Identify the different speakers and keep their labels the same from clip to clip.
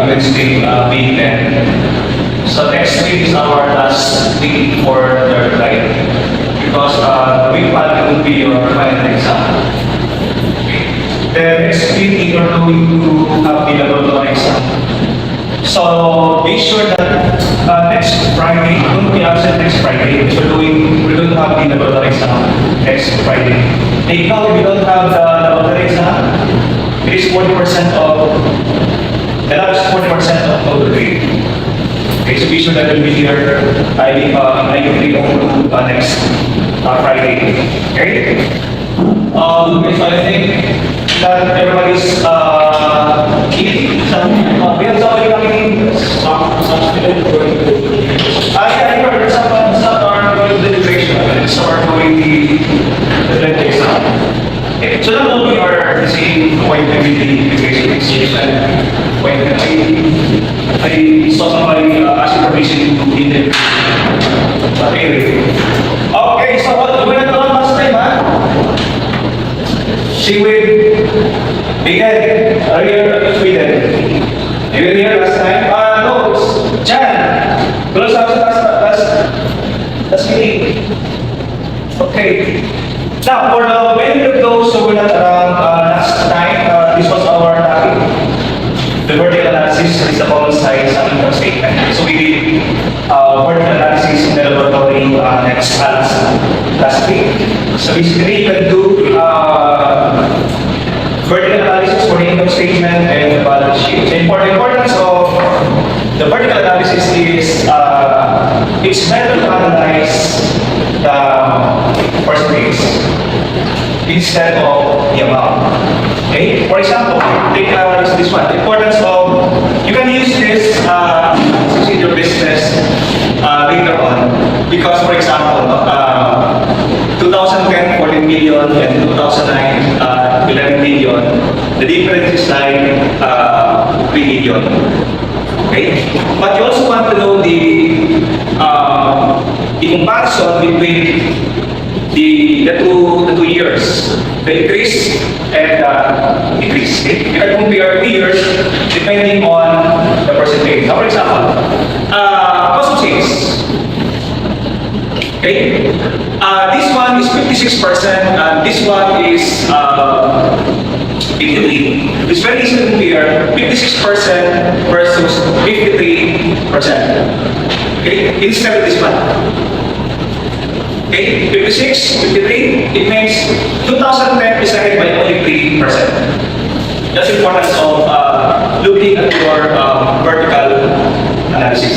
Speaker 1: Wednesday weekend. So next week is our last week for the flight because the week following will be your final exam. The next week you are going to have the laboratory exam. So be sure that next Friday, don't be absent next Friday because we're going to have the laboratory exam next Friday. Take note, if you don't have the laboratory exam, it is 40% of the last 40% of the grade. Okay, so be sure that you'll be here. I will be on next Friday. Okay? Okay, so I think that everybody's eating something. We have somebody coming in. Some students going to I heard some are going to the duration, some are going to the exam. Okay, so not only are the same appointment with the education institution, when I saw somebody asking permission to in the but anyway. Okay, so what we went on last time, huh? She will begin earlier in Sweden. You were here last time? No, it's Jan. Close up last meeting. Okay. Now, for the benefit of those who were not around last time, this was our topic. The vertical analysis is the common size income statement. So we did vertical analysis in the laboratory last week. So basically, you can do vertical analysis for the income statement and the balance sheet. The importance of the vertical analysis is it's better to analyze the percentage instead of the amount. Okay? For example, take this one. The importance of, you can use this in your business later on. Because, for example, 2010, 14 million, and 2009, 11 million. The difference is like 3 million. Okay? But you also want to know the comparison between the two years, the increase and decrease. Okay? You can compare 2 years depending on the percentage. Now, for example, cost of sales. Okay? This one is 56%, and this one is 53%. It's very easy to compare 56% versus 53%. Okay? Instead of this one. Okay, 56, 53, it means 2010 is ahead by only 3%. That's the importance of looking at your vertical analysis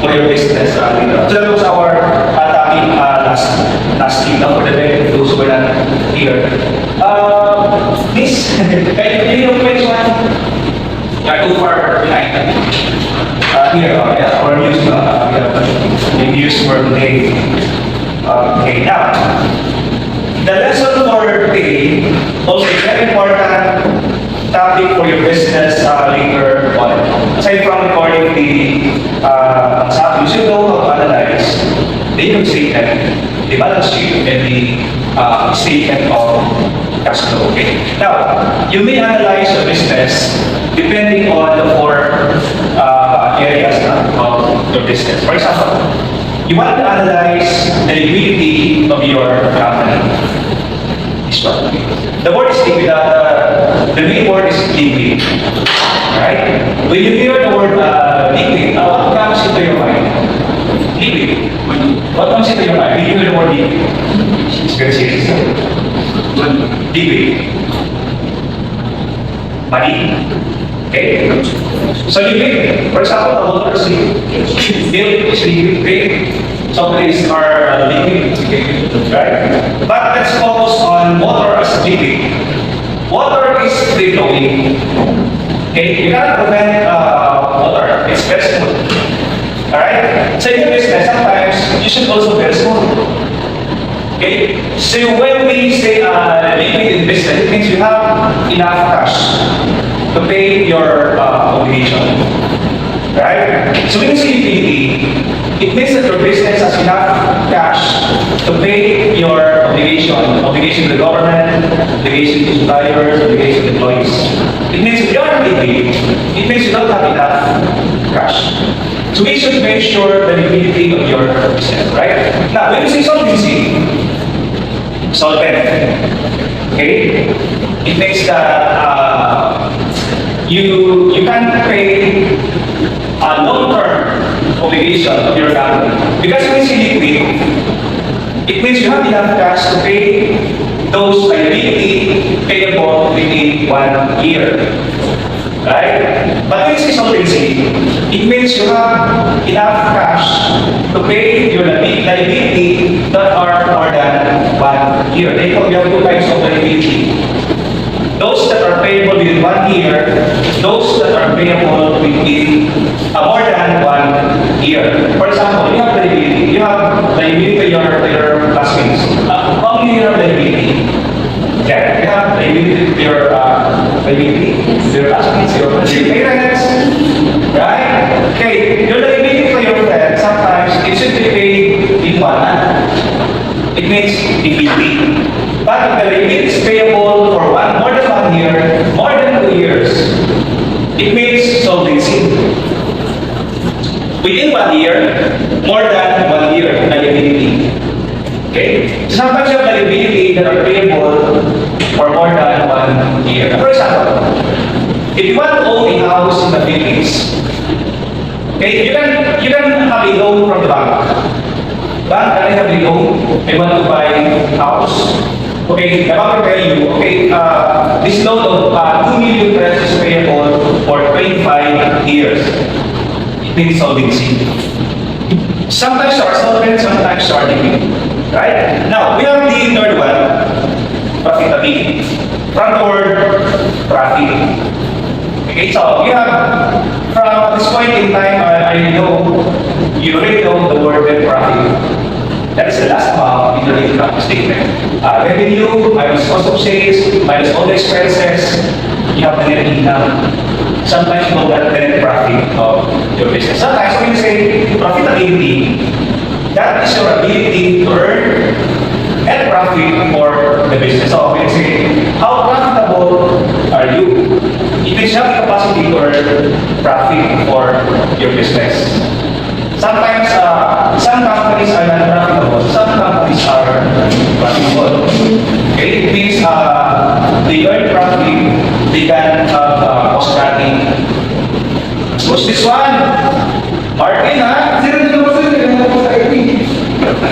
Speaker 1: for your business. So that was our topic last week for the benefit of those who were not here. Miss, can you which one? Too far behind. Here, our news for today. Okay, now, the lesson for today also is very important topic for your business later on. Aside from recording the you should know how to analyze the income statement, the balance sheet, and the statement of cash flow. Okay. Now, you may analyze your business depending on the four areas of your business. For example, you want to analyze the liquidity of your company. This one. The word is liquid. The main word is liquid. Alright? When you hear the word liquid, what comes into your mind? Liquid. What comes into your mind when you hear the word liquid? It's very serious. Liquid. Money. Okay? So liquid, for example, the water is liquid. Milk is liquid. Okay? Some things are liquid. Right? But let's focus on water as liquid. Water is free flowing. Okay? You cannot prevent water. It's very smooth. Alright? So in your business, sometimes you should also be very smooth. Okay? So when we say liquid in business, it means you have enough cash to pay your obligation. Right? So when you say liquidity, it means that your business has enough cash to pay your obligation to the government, obligation to suppliers, obligation to employees. It means if you are liquid, it means you don't have enough cash. So we should make sure the liquidity of your business, right? Now, when you say solvency, solvent, okay? It means that you can pay a long-term obligation of your company. Because when you say liquid, it means you have enough cash to pay those liability payable within 1 year. Right? But when you say solvency, it means you have enough cash to pay your liability that are more than 1 year. Therefore, we have two types of liability. Those that are payable within 1 year, those that are payable within more than 1 year. For example, you have liability. You have liability to your classmates. How many you have liability? Yeah, you have liability to your classmates, your parents, right? Okay, your liability to your friends, sometimes it should be paid in 1 month. It means liquidity. But if the liability is payable for more than 1 year, more than 2 years, it means solvency. Within 1 year, more than 1 year liability. Okay? So sometimes you have liability that are payable for more than 1 year. For example, if you want to own a house in the Philippines, okay, you can have a loan from the bank. Bank, can I have a loan? I want to buy a house. Okay, the bank will tell you, okay, this loan of 2 million pesos is payable for 25 years. It means solvency. Sometimes you are solvent, sometimes you are liquid. Right? Now, we have the third one, profitability. From the word profit. Okay, so you have, from this point in time, I know, you already know the word profit. That is the last amount in the income statement. Revenue minus cost of sales, minus all the expenses, you have the net income. Sometimes you know that the net profit of your business. Sometimes when you say profitability, that is your ability to earn net profit for the business. So when you say, how profitable are you? It means you have the capacity to earn profit for your business. Sometimes, some companies are not profitable, some companies are profitable. Okay, it means they earn profit, they can have cost cutting. Who's this one? Martin, ha?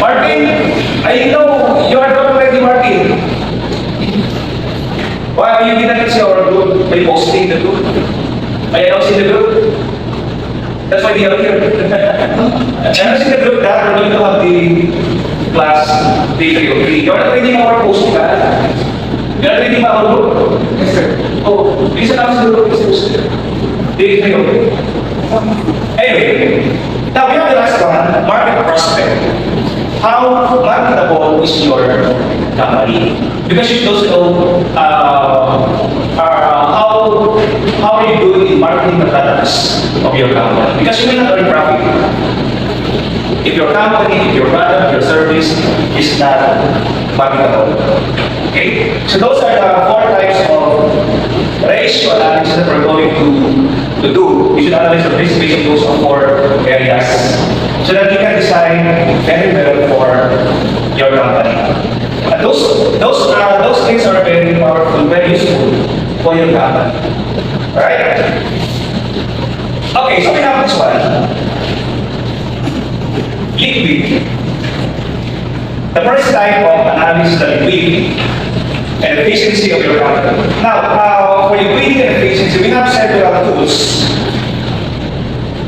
Speaker 1: Martin, I know you are not ready, Martin. Why are you didn't see our group by posting the group? I announced in the group. That's why we are here. And in the group that we're going to have the class day 3 or 3. You're not reading our posting, ha? You're not reading our group? Yes, sir. Oh, please announce the group is posted. Day 3 or 3. Anyway, now we have the last one, market prospect. How marketable is your company? Because you don't know how are you doing in marketing the products of your company. Because you will not earn profit. If your company, if your product, your service is not marketable. Okay? So those are the 4 types of ratio analysis that we're going to do. You should analyze the risk based on those 4 areas so that you can decide very well for your company. And those things are very powerful, very useful for your company. Alright? Okay, so we have this one. Liquid. The first type of analysis is the liquidity and efficiency of your company. Now, for liquidity and efficiency, we have several tools,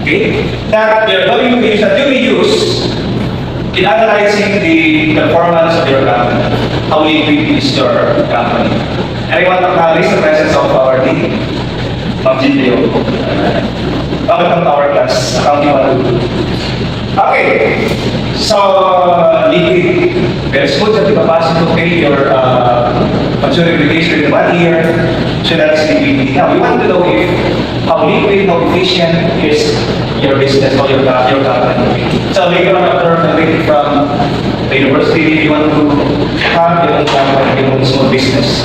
Speaker 1: okay, that we are going to use, that you will use in analyzing the performance of your company. How liquid is your company? And I want to acknowledge the presence of our team, Ma'am Jinleo. Welcome to our class, Accounting 102. Okay, so liquid. There's good that the capacity to pay your consumer obligation in 1 year, so that's liquidity. Now, we want to know if how liquid, how efficient is your business or your company. So later on after graduating from the university, you want to have your own company, your own small business.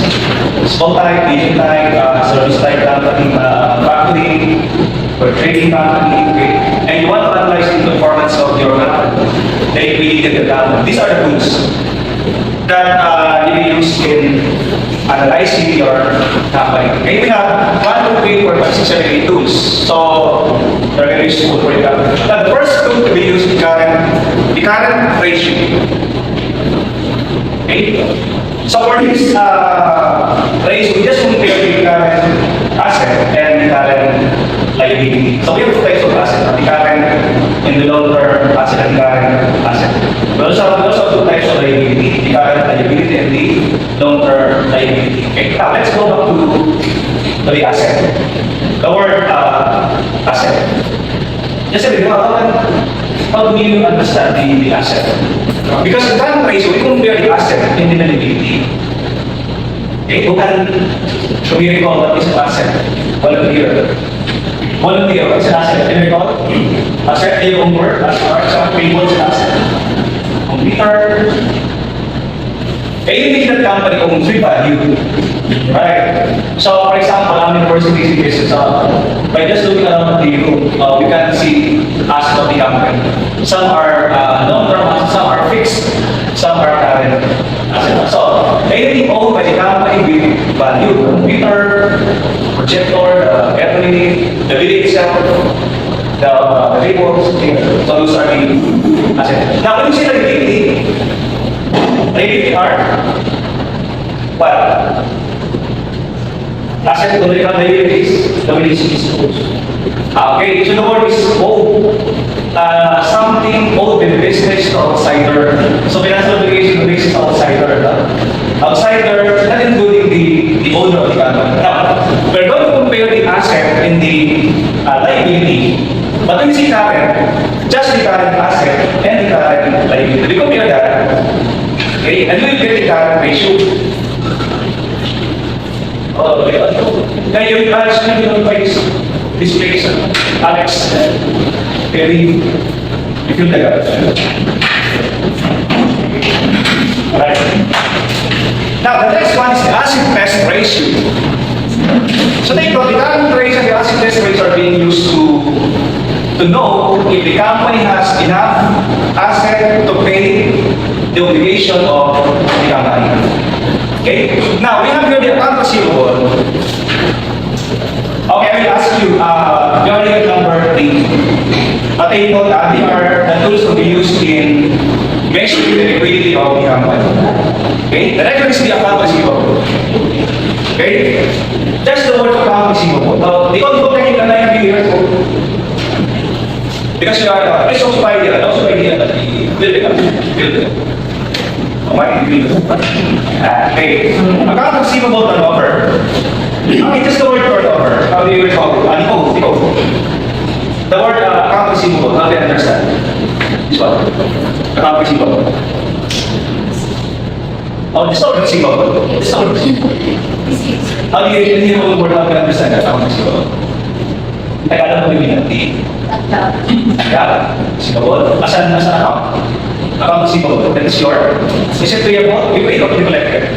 Speaker 1: Small type, medium type, service type company, factory, or trading company, okay? And you want to analyze the performance of your company, the liquidity of your company. These are the tools that you may use in analyzing your company. Okay, we have 1, 2, 3, 4, 5, 6, 7, 8 tools. So they're very useful for your company. Now, the first tool to be used is the current ratio. Okay? So for this ratio, we just compare the current asset and the current liability. So we have two types of asset, the current and the long-term asset and the current asset. We also have two types of liability, the current liability and the long-term liability. Okay, now let's go back to the asset. The word asset. Just a bit, how do you understand the asset? Because in current ratio, we compare the asset and the liability. Okay, who can recall what is an asset? Volunteer. Volunteer, what's an asset? Can you recall? Asset, your own word, asset, people, an asset. Computer. Anything that company owns with value. Right? So, for example, I'm university business. By just looking around the room, we can see assets of the company. Some are long-term assets, some are fixed, some are current assets. So, anything owned by the company with value, computer, projector, the battery, the building itself, the tables, so those are the assets. Now, when you say liability, liability are what? Asset to liabilities, okay, so the word is owed. Something owed in business to outsider. So financial obligation business to outsider. Outsider, not including the owner of the company. Now, we're going to compare the asset and the liability. But when we see current, just the current asset and the current liability. We compare that. Okay, and we will get the current ratio. Oh, kaya yung Alex na ginagawa this place, Alex, very, if you take Alright. Now, the next one is the acid test ratio. So take note, the current ratio and the acid test ratio are being used to know if the company has enough asset to pay the obligation of the company. Okay, now we have here the account receivable. Okay, I will ask you, your number 3. Take note that they are the tools to be used in measuring the liquidity of the company. Okay, the next one is the account receivable. Okay, just the word account receivable. They don't look like a 9 years old. Because you are, it's also by the okay. Account receivable turnover. Okay, just the word turnover. How do you recall it? The word account receivable, how do you understand? This one. Account receivable. Oh, this is receivable. This is receivable. How do you know the word, how do you understand account receivable? Ay, alam mo yung receivable. Asan account? Account receivable, that is your. Is it payable? We pay or we collected?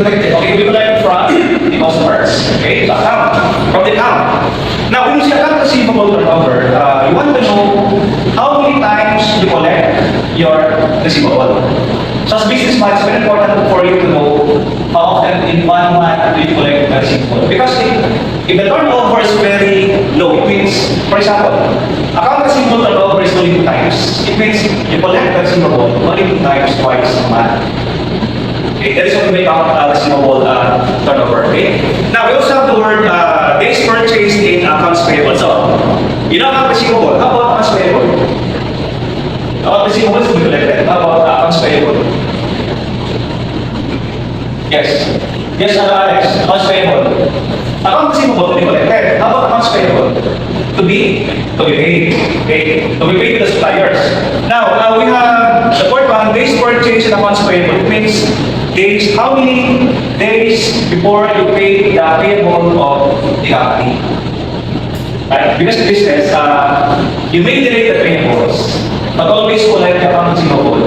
Speaker 1: Okay, we collect from the customers. Okay, the account. From the account. Now, when you say account receivable turnover, you want to know how many times you collect your receivable. So as business man, it's very important for you to know how often in 1 month do you collect the receivable. Because if the turnover is very low, it means, for example, account receivable turnover is only 2 times. It means you collect the receivable only 2 times, twice a month. Okay, that is what we make account receivable turnover. Okay. Now we also have the word days purchased in accounts payable. So you know account receivable. How about accounts payable? Account receivable is to be collected. How about accounts payable? Yes. Yes, Alex. Accounts payable. Account receivable to be collected. How about accounts payable? To be paid. Okay. To be paid to the suppliers. Now we have the fourth one, days purchase in accounts payable. It means days, how many days before you pay the payable of the company? Right? Because business, you may delay the payables, but always collect the account receivable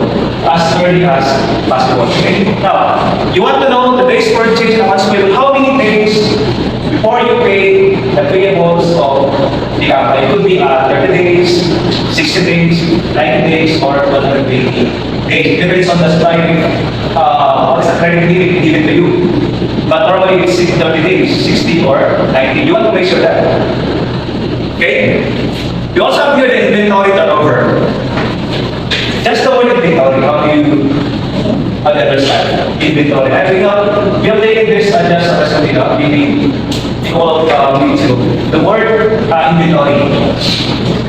Speaker 1: as early as possible. Okay? Now, you want to know the days purchase and accounts payable, how many days before you pay the payables of the company? It could be 30 days, 60 days, 90 days, or 180 days. Depends on the supply, what is the credit limit given to you. But normally it's 30 days, 60 or 90. You want to make sure that. Okay? We also have here the inventory turnover. Just the word inventory, how do you understand inventory? I think we have taken this just as a meaning equal to the word inventory.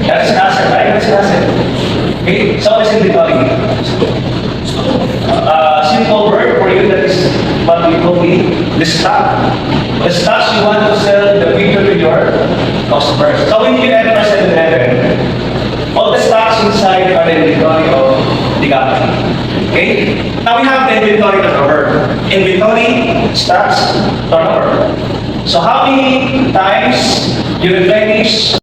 Speaker 1: That's an asset, right? That's an asset. Okay? So what is inventory? Simple word for you, that is what we call the stock. The stocks you want to sell in the future to your customers. So when you enter 7-Eleven, all the stocks inside are the inventory of the company. Okay? Now we have the inventory turnover. Inventory, stocks, turnover. So how many times you replenish